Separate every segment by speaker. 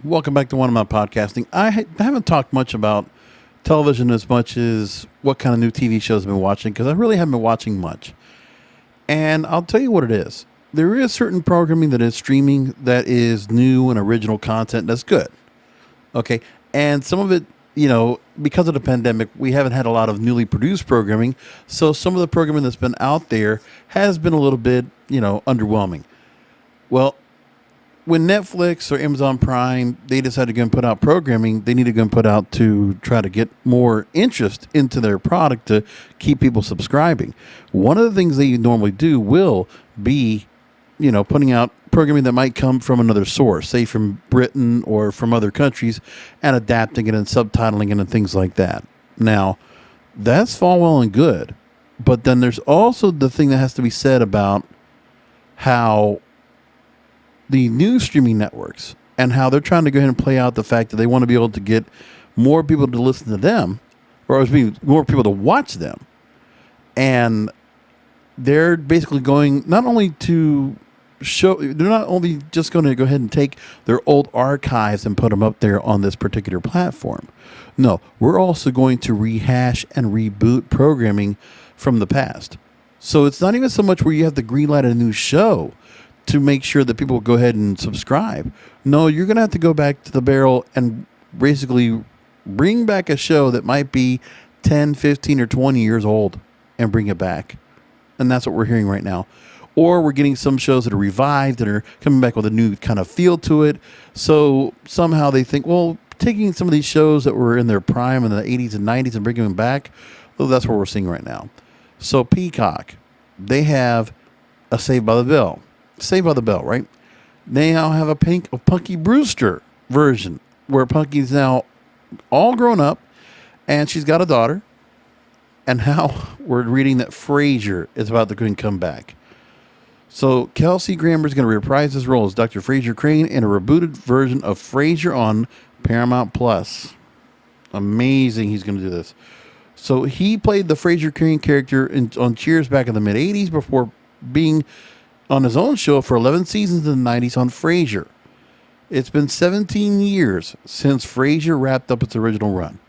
Speaker 1: Welcome back to One of My Podcasting. Haven't talked much about television as much as what kind of new TV shows I've been watching because I really haven't been watching much. And I'll tell you what it is. There is certain programming that is streaming that is new and original content that's good. Okay. And some of it, because of the pandemic, we haven't had a lot of newly produced programming. So some of the programming that's been out there has been a little bit, underwhelming. Well, when Netflix or Amazon Prime, they decide to go and put out programming, they need to go and put out to try to get more interest into their product to keep people subscribing. One of the things they normally do will be, putting out programming that might come from another source, say from Britain or from other countries, and adapting it and subtitling it and things like that. Now, that's all well and good, but then there's also the thing that has to be said about how the new streaming networks and how they're trying to go ahead and play out the fact that they want to be able to get more people to listen to them, or more people to watch them. And they're basically going not only to show, they're not only just going to go ahead and take their old archives and put them up there on this particular platform. No, we're also going to rehash and reboot programming from the past. So it's not even so much where you have to greenlight a new show to make sure that people will go ahead and subscribe. No, you're going to have to go back to the barrel and basically bring back a show that might be 10, 15, or 20 years old and bring it back. And that's what we're hearing right now. Or we're getting some shows that are revived and are coming back with a new kind of feel to it. So somehow they think, well, taking some of these shows that were in their prime in the 80s and 90s and bringing them back, well, that's what we're seeing right now. So Peacock, they have a Saved by the Bell. Saved by the Bell, right? They now have a Punky Brewster version where Punky's now all grown up and she's got a daughter. And now we're reading that Frasier is about to come back. So Kelsey Grammer is going to reprise his role as Dr. Frasier Crane in a rebooted version of Frasier on Paramount Plus. Amazing he's going to do this. So he played the Frasier Crane character on Cheers back in the mid-'80s before being on his own show for 11 seasons in the 90s on Frasier. It's been 17 years since Frasier wrapped up its original run.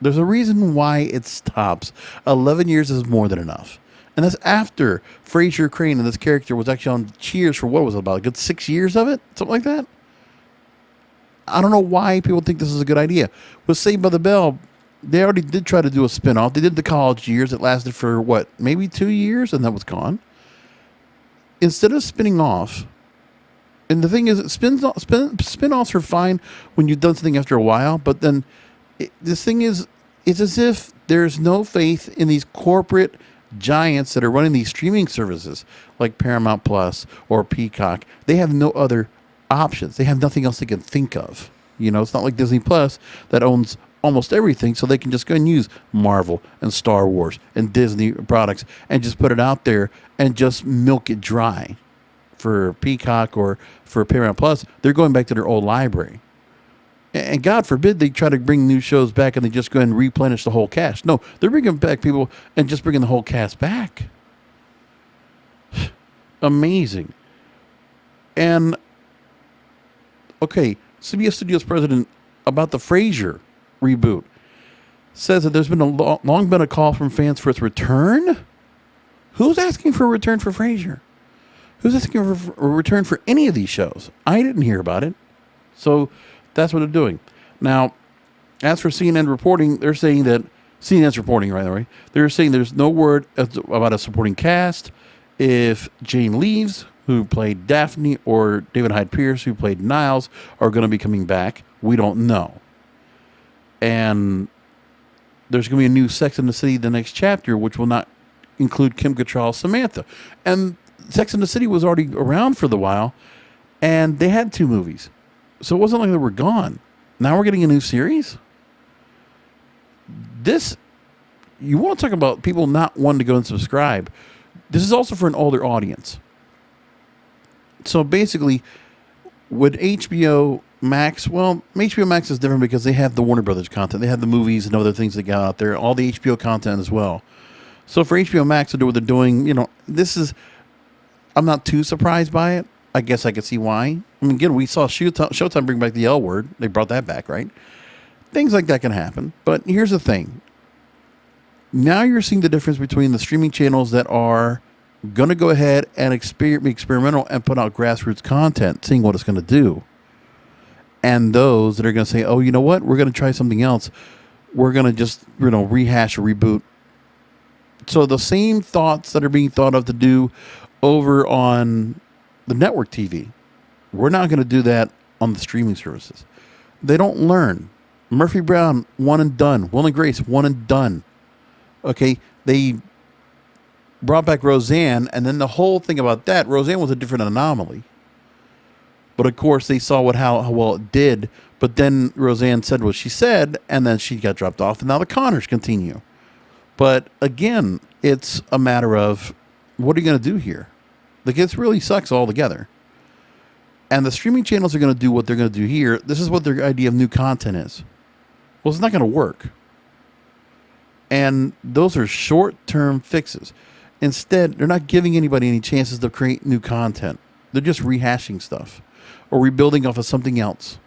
Speaker 1: There's a reason why it stops. 11 years is more than enough. And that's after Frasier Crane and this character was actually on Cheers for what was it, about a good 6 years of it? Something like that? I don't know why people think this is a good idea. With Saved by the Bell, they already did try to do a spinoff. They did the college years. It lasted for, maybe 2 years, and that was gone. Instead of spinning off, and the thing is, spin-offs are fine when you've done something after a while, but then this thing is, it's as if there's no faith in these corporate giants that are running these streaming services like Paramount Plus or Peacock. They have no other options. They have nothing else they can think of. It's not like Disney Plus that owns almost everything, so they can just go and use Marvel and Star Wars and Disney products and just put it out there and just milk it dry. For Peacock or for Paramount Plus, they're going back to their old library. And God forbid they try to bring new shows back and they just go and replenish the whole cast. No, they're bringing back people and just bringing the whole cast back. Amazing. And, okay, CBS Studios president about the Frasier reboot says that there's been long been a call from fans for its return. Who's asking for a return for Frasier? Who's asking for a return for any of these shows? I didn't hear about it. So that's what they're doing. Now, as for CNN reporting, they're saying that CNN's reporting, right away. They're saying there's no word about a supporting cast. If Jane Leaves, who played Daphne, or David Hyde Pierce, who played Niles, are going to be coming back, we don't know. And there's going to be a new Sex and the City the next chapter, which will not include Kim Cattrall's Samantha. And Sex and the City was already around for the while, and they had 2 movies. So it wasn't like they were gone. Now we're getting a new series? You want to talk about people not wanting to go and subscribe. This is also for an older audience. So basically, with HBO Max, well, HBO Max is different because they have the Warner Brothers content. They have the movies and other things that got out there, all the HBO content as well. So for HBO Max to do what they're doing, I'm not too surprised by it. I guess I could see why. I mean, again, we saw Showtime bring back the L Word. They brought that back, right? Things like that can happen. But here's the thing. Now you're seeing the difference between the streaming channels that are going to go ahead and be experimental and put out grassroots content, seeing what it's going to do. And those that are going to say, oh, you know what? We're going to try something else. We're going to just, rehash or reboot. So the same thoughts that are being thought of to do over on the network TV, we're not going to do that on the streaming services. They don't learn. Murphy Brown, one and done. Will and Grace, one and done. Okay, they brought back Roseanne, and then the whole thing about that, Roseanne was a different anomaly. But of course, they saw how well it did. But then Roseanne said what she said, and then she got dropped off, and now the Connors continue. But again, it's a matter of, what are you going to do here? Like, it really sucks altogether. And the streaming channels are going to do what they're going to do here. This is what their idea of new content is. Well, it's not going to work. And those are short-term fixes. Instead, they're not giving anybody any chances to create new content. They're just rehashing stuff or rebuilding off of something else.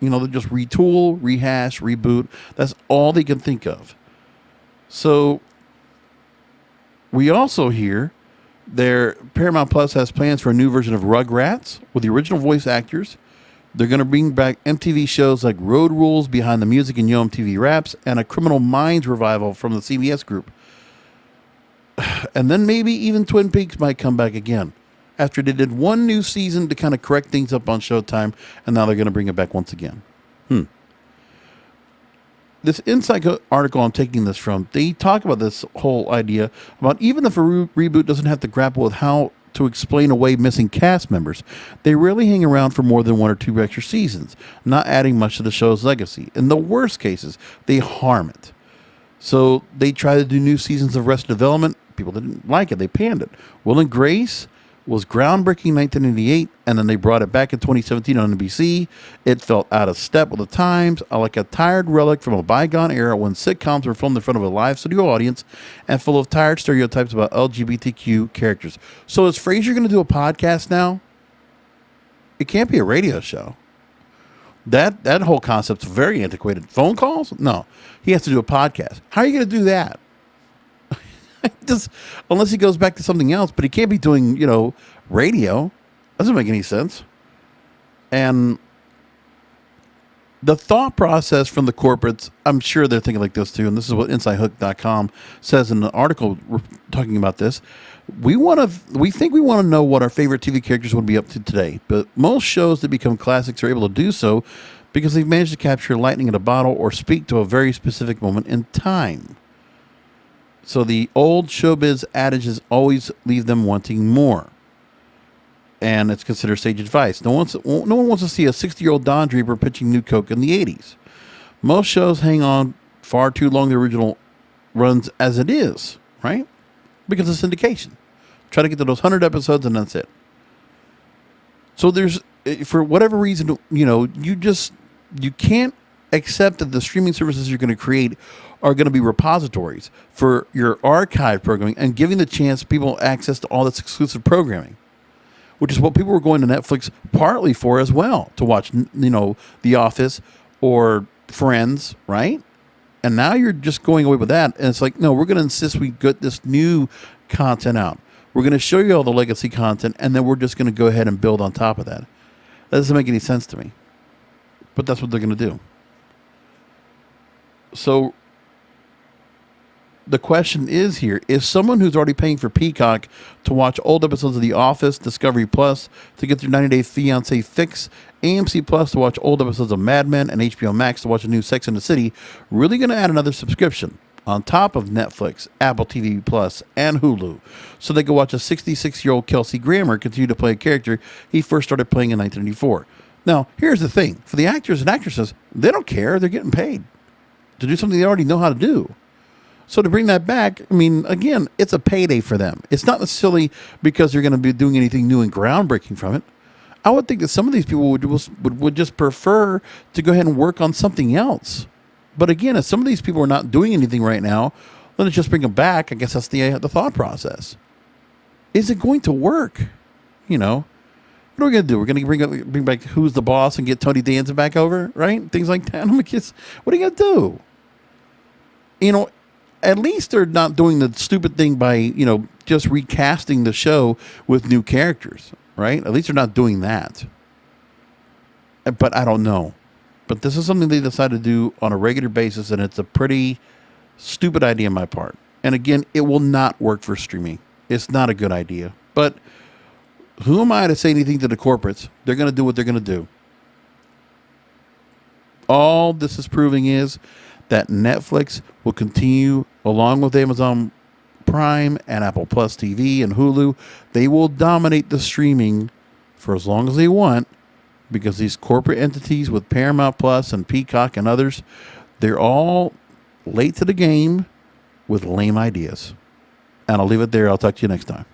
Speaker 1: They'll just retool, rehash, reboot. That's all they can think of. So we also hear Paramount Plus has plans for a new version of Rugrats with the original voice actors. They're going to bring back MTV shows like Road Rules, Behind the Music, and Yo MTV Raps, and a Criminal Minds revival from the CBS group. And then maybe even Twin Peaks might come back again after they did one new season to kind of correct things up on Showtime, and now they're going to bring it back once again. This Insight article I'm taking this from, they talk about this whole idea about even if a reboot doesn't have to grapple with how to explain away missing cast members, they rarely hang around for more than 1 or 2 extra seasons, not adding much to the show's legacy. In the worst cases, they harm it. So they try to do new seasons of Arrested Development. People didn't like it. They panned it. Will and Grace was groundbreaking in 1988, and then they brought it back in 2017 on NBC. It felt out of step with the times, like a tired relic from a bygone era when sitcoms were filmed in front of a live studio audience and full of tired stereotypes about LGBTQ characters. So is Frasier going to do a podcast now? It can't be a radio show. That whole concept's very antiquated. Phone calls? No. He has to do a podcast. How are you going to do that? Just unless he goes back to something else, but he can't be doing, radio. Doesn't make any sense. And the thought process from the corporates, I'm sure they're thinking like this too. And this is what InsideHook.com says in the article talking about this. We think we want to know what our favorite TV characters would be up to today, but most shows that become classics are able to do so because they've managed to capture lightning in a bottle or speak to a very specific moment in time. So the old showbiz adages always leave them wanting more. And it's considered sage advice. No one wants to see a 60-year-old Don Draper pitching new Coke in the 80s. Most shows hang on far too long the original runs as it is, right? Because of syndication. Try to get to those 100 episodes and that's it. So there's, for whatever reason, you can't accept that the streaming services you're going to create are going to be repositories for your archive programming and giving the chance people access to all this exclusive programming, which is what people were going to Netflix partly for as well, to watch, The Office or Friends, right? And now you're just going away with that. And it's like, no, we're going to insist we get this new content out. We're going to show you all the legacy content, and then we're just going to go ahead and build on top of that. That doesn't make any sense to me. But that's what they're going to do. So the question is here, is someone who's already paying for Peacock to watch old episodes of The Office, Discovery Plus to get their 90-Day Fiancé fix, AMC Plus to watch old episodes of Mad Men, and HBO Max to watch a new Sex and the City, really going to add another subscription on top of Netflix, Apple TV Plus, and Hulu, so they can watch a 66-year-old Kelsey Grammer continue to play a character he first started playing in 1994. Now, here's the thing. For the actors and actresses, they don't care. They're getting paid to do something they already know how to do. So to bring that back, I mean, again, it's a payday for them. It's not necessarily because they're going to be doing anything new and groundbreaking from it. I would think that some of these people would just prefer to go ahead and work on something else. But again, if some of these people are not doing anything right now, let's just bring them back. I guess that's the thought process. Is it going to work? What are we going to do? We're going to bring back Who's the Boss and get Tony Danza back over, right? Things like that. I'm like, what are you going to do? You know, at least they're not doing the stupid thing by, just recasting the show with new characters, right? At least they're not doing that. But I don't know. But this is something they decided to do on a regular basis, and it's a pretty stupid idea on my part. And again, it will not work for streaming. It's not a good idea. But who am I to say anything to the corporates? They're going to do what they're going to do. All this is proving is that Netflix will continue, along with Amazon Prime and Apple Plus TV and Hulu, they will dominate the streaming for as long as they want, because these corporate entities with Paramount Plus and Peacock and others, they're all late to the game with lame ideas. And I'll leave it there. I'll talk to you next time.